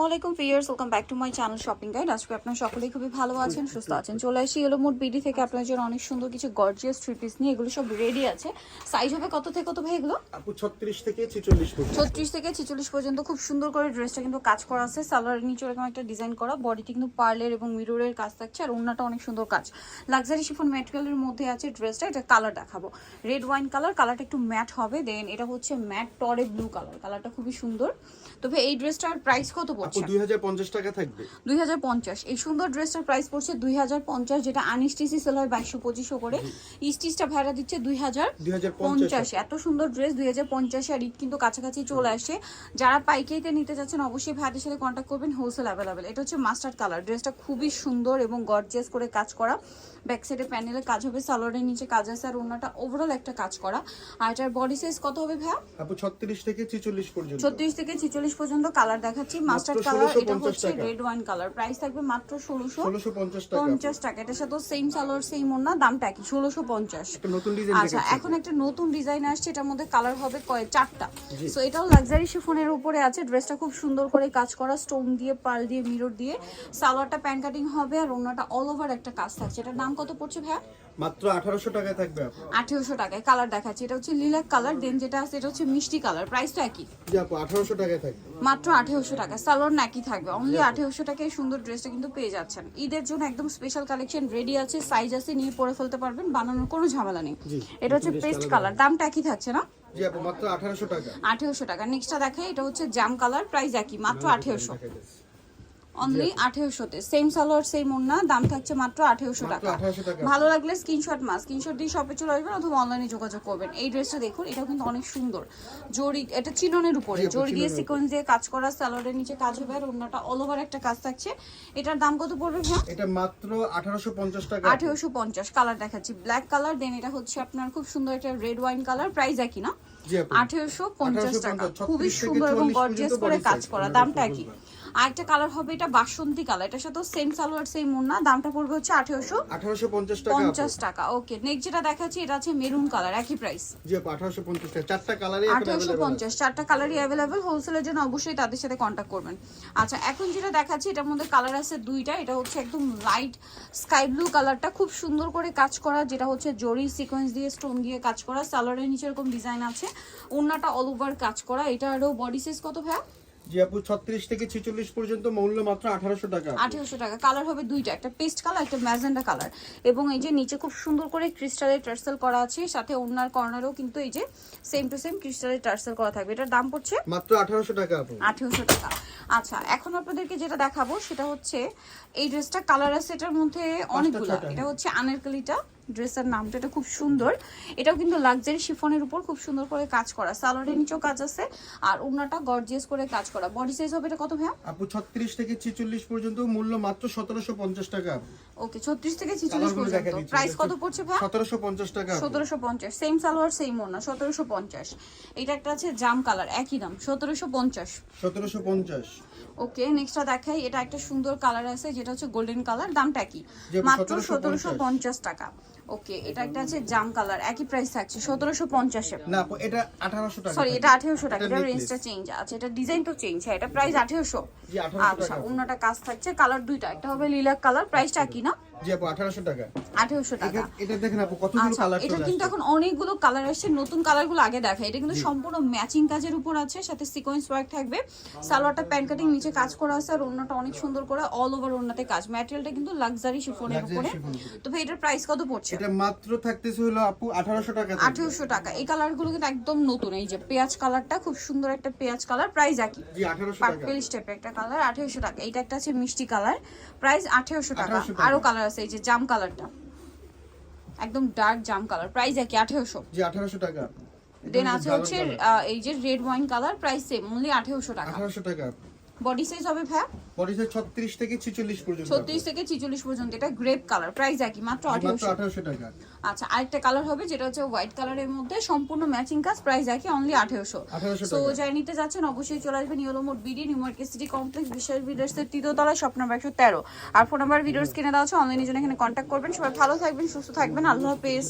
আসসালামাইকুম viewers, welcome back to my channel shopping guide. আজকে আপনারা সকলেই খুবই ভালো আছেন, সুস্থ আছেন। চলে আসি ইয়েলো মুড বিডি থেকে আপনাদের জন্য অনেক সুন্দর কিছু গর্জিয়াস থ্রি পিস নিয়ে। এগুলো সব রেডি আছে। সাইজ হবে কত থেকে কত ভাই এগুলো? আপু 36 থেকে 46 পর্যন্ত। 36 থেকে 46 পর্যন্ত। খুব সুন্দর করে ড্রেসটা কিন্তু কাজ করা আছে। সালোয়ারের নিচে এরকম একটা ডিজাইন করা, বডিতে কিন্তু পার্লের এবং মিররের কাজ থাকছে, আর ওড়নাটা অনেক সুন্দর কাজ। লাক্সারি শিফন ম্যাটেরিয়ালের মধ্যে আছে ড্রেসটা। এটা কালার দেখাবো, রেড ওয়াইন কালার। কালারটা একটু ম্যাট হবে। দেন এটা হচ্ছে ম্যাট টরে ব্লু কালার। কালারটা খুবই সুন্দর। তবে এই ড্রেসটার প্রাইস কত পড়ছে? আপু 2050 টাকা থাকবে। 2050। এই সুন্দর ড্রেসটার প্রাইস পড়ছে 2050, যেটা আনস্টিচি সেল হয় 2200-2500 করে। স্টিচটা ভাড়া দিচ্ছে 2050। এত সুন্দর ড্রেস 2050 আর ঈদ কিন্তু কাছাকাছি চলে আসে। যারা পাইকারিতে নিতে যাচ্ছেন অবশ্যই ভাইদের সাথে কন্ট্যাক্ট করবেন, হোলসেল অ্যাভেলেবেল। এটা হচ্ছে মাস্টার্ড কালার। ড্রেসটা খুবই সুন্দর এবং গর্জিয়াস করে কাজ করা। ব্যাক সাইডে প্যানেলে কাজ হবে, সালোয়ারের নিচে কাজ আছে, আর ওড়নাটা ওভারঅল একটা কাজ করা। আর এটার বডি সাইজ কত হবে ভাইয়া? আপু 36 থেকে 46 পর্যন্ত। 36 থেকে 46 পর্যন্ত। কালার দেখাচ্ছি মাস্টার্ড কালার। এটা হচ্ছে রেড ওয়াইন কালার। প্রাইস থাকবে মাত্র 1650 টাকা। এটার সাথে সেম সালোয়ার সেম ওড়না, দামটা কি? 1650। আচ্ছা, এখন একটা নতুন ডিজাইন আসছে, এটার মধ্যে কালার হবে চারটা। সো এটাও লাক্সারি শিফনের উপরে আছে। ড্রেসটা খুব সুন্দর করে কাজ করা, স্টোন দিয়ে, পার্ল দিয়ে, মিরর দিয়ে। সালোয়ারটা প্যান কাটিং হবে, আর ওড়নাটা অল ওভার একটা কাজ থাকছে। এটার দাম কত পড়ছে ভাইয়া? মাত্র 1800 টাকায় থাকবে আপু। 1800 টাকায়। কালার দেখাচ্ছি, এটা হচ্ছে লিলাক কালার। দেন যেটা আছে এটা হচ্ছে মিষ্টি কালার। প্রাইস তো একই। জি আপু 1800 টাকায় থাকবে। মাত্র 1800 টাকা। সালোয়ার নাকি থাকবে। অনলি 1800 টাকায় সুন্দর ড্রেসটা কিন্তু পেয়ে যাচ্ছেন। ঈদের জন্য একদম স্পেশাল কালেকশন রেডি আছে। সাইজ আছে, নিয়ে পরে ফেলতে পারবেন, বানানোর কোনো ঝামেলা নেই। এটা হচ্ছে পেস্ট কালার। দামটা একই থাকছে না? জি আপু মাত্র 1800 টাকা। 1800 টাকা। নেক্সটটা দেখাই, এটা হচ্ছে জাম কালার। প্রাইস একই, মাত্র 1800। অনলি 1800-তে। সেম সালোয়ার সেম ওড়না, দাম থাকছে মাত্র 1800 টাকা। ভালো লাগলে স্ক্রিনশট দিয়ে শপে চলে আসবেন অথবা অনলাইনে যোগাযোগ করবেন। এই ড্রেসটা দেখুন, এটাও কিন্তু অনেক সুন্দর। জরি, এটা চিননের উপরে জরি দিয়ে সিকোয়েন্স দিয়ে কাজ করা, সালোয়ারের নিচে কাজ হবে, আর ওড়নাটা অল ওভার একটা কাজ থাকছে। এটার দাম কত পড়বে ভাই? এটা মাত্র 1850 টাকা। 1850। কালার দেখাচ্ছি ব্ল্যাক কালার। দেন এটা হচ্ছে আপনার খুব সুন্দর একটা রেড ওয়াইন কালার। প্রাইস একই না? 1850 টাকা। খুবই সুন্দর এবং গর্জিয়াস করে কাজ করা। দামটা একই। আরেকটা কালার হবে, এটা বাসন্তী কালার। এটার সাথে সেম সালোয়ার সেম ওড়না। দামটা পড়বে হচ্ছে 1850 টাকা। ওকে, নেক্সট যেটা দেখাচ্ছি এটা আছে মেরুন কালার। একই প্রাইস। জি আপু 1850 টাকা। চারটা কালারই 1850। চারটা কালারই অ্যাভেলেবেল। হোলসেলের জন্য অবশ্যই তাদের সাথে কন্ট্যাক্ট করবেন। আচ্ছা, এখন যেটা দেখাচ্ছি এটার মধ্যে কালার আছে দুইটা। এটা হচ্ছে একদম লাইট স্কাই ব্লু কালারটা, খুব সুন্দর করে কাজ করা, যেটা হচ্ছে জরি সিকোয়েন্স দিয়ে স্টোন দিয়ে কাজ করা। সালোয়ারের নিচে এরকম ডিজাইন আছে, ওড়নাটা অল ওভার কাজ করা। এটারও বডি সাইজ কত ভাইয়া? জি আপু 36 থেকে 46 পর্যন্ত। মূল্য মাত্র 1800 টাকা। 1800 টাকা। কালার হবে দুইটা, একটা পেস্ট কালার, একটা ম্যাজেন্ডা কালার। এবং এই যে নিচে খুব সুন্দর করে ক্রিস্টালের টার্সেল করা আছে, সাথে ওড়নার কর্নারেও কিন্তু এই যে সেম টু সেম ক্রিস্টালের টার্সেল করা থাকবে। এটার দাম পড়ছে মাত্র 1800 টাকা আপু। 1800 টাকা। আচ্ছা, এখন আপনাদেরকে যেটা দেখাবো সেটা হচ্ছে এই ড্রেসটা কালার আছে এটার মধ্যে অনেকগুলো। এটা হচ্ছে আনারকলিটা ড্রেসের নামটা। এটা খুব সুন্দর। এটাও কিন্তু লাক্সারি শিফনের উপর খুব সুন্দর করে কাজ করা, সালোয়ারের নিচেও কাজ আছে, আর ওড়নাটা গর্জিয়াস করে কাজ করা। বডি সাইজ হবে এটা কত ভাইয়া? আপু 36 থেকে 46 পর্যন্ত। মূল্য মাত্র 1750 টাকা। ওকে, 36 থেকে 46 পর্যন্ত। প্রাইস কত পড়ছে ভাই? 1750 টাকা। 1750। সেম সালোয়ার সেম ওড়না, 1750। এটা একটা আছে জাম কালার, একই দাম 1750। 1750। ওকে, নেক্সটটা দেখাই। এটা একটা সুন্দর কালার আছে, যেটা হচ্ছে গোল্ডেন কালার। দামটা কি? মাত্র 1750 টাকা। ওকে, এটা একটা আছে জাম কালার, একই প্রাইস থাকছে 1750 এ। না আপু এটা 1800 টাকা। সরি, এটা 1800 টাকা। এটা রেঞ্জটা চেঞ্জ আছে, এটা ডিজাইন তো চেঞ্জ। হ্যাঁ, এটা প্রাইস 1800। জি 1800 আচ্ছা, টাকা। ওন্নাটা কাজ থাকছে। কালার দুইটা, একটা হবে লিলাক কালার। প্রাইসটা কি না? জি আপু 1800 টাকা। 1800 টাকা। এটা দেখেন আপু কতগুলো আচ্ছা, কালার এটা চলে কিন্তু আসছে। এখন অনেকগুলো কালার আসছে। নতুন কালারগুলো আগে দেখা। এটা কিন্তু সম্পূর্ণ ম্যাচিং কাজের উপর আছে, সাথে সিকোয়েন্স ওয়ার্ক থাকবে। সালোয়ারটা প্যান কাটিং, নিচে কাজ করা আছে, আর ওন্নাটা অনেক সুন্দর করে অল ওভার ওন্নাতে কাজ। ম্যাটেরিয়ালটা কিন্তু লাক্সারি শিফনের উপরে। তো ভাই এটার প্রাইস কত পড়ছে? এটা মাত্র থাকতেছে হলো আপু 1800 টাকা। 1800 টাকা। এই কালারগুলো কিন্তু একদম নতুন। এই যে পেঁয়াজ কালারটা, খুব সুন্দর একটা পেঁয়াজ কালার। প্রাইস একই। জি 1800 টাকা। পার্পল স্টেপের একটা কালার, 1800 টাকা। এটা একটা আছে মিষ্টি কালার, প্রাইস 1800 টাকা। আরো কালার আছে, এই যে জাম কালারটা, একদম ডার্ক জাম কালার। প্রাইস একই, 1800। জি 1800 টাকা। দেন আছে হচ্ছে এই যে red wine colour, price same, only 1800 টাকা। 1800 টাকা। বডি সাইজ হবে ভাই? বডি সাইজ 36 থেকে 46 পর্যন্ত। 36 থেকে 46 পর্যন্ত। এটা গ্রেপ কালার, প্রাইস একই, মাত্র 1800 টাকা। আচ্ছা, আরেকটা কালার হবে যেটা হচ্ছে হোয়াইট কালারের মধ্যে, সম্পূর্ণ ম্যাচিং কাজ। প্রাইস একই, অনলি 1800। সো যাই নিতে যাচ্ছেন অবশ্যই চলে আসবেন yellow mode BD, new market city complex, বিশাল বিল্ডার্সের তৃতীয় তলায়, শপ নাম্বার 113। আর ফোন নাম্বার ভিডিওস কিনে দেওয়া আছে, অনলাইনে জন্য এখানে কন্ট্যাক্ট করবেন। সবাই ভালো থাকবেন, সুস্থ থাকবেন। আল্লাহ হাফেজ।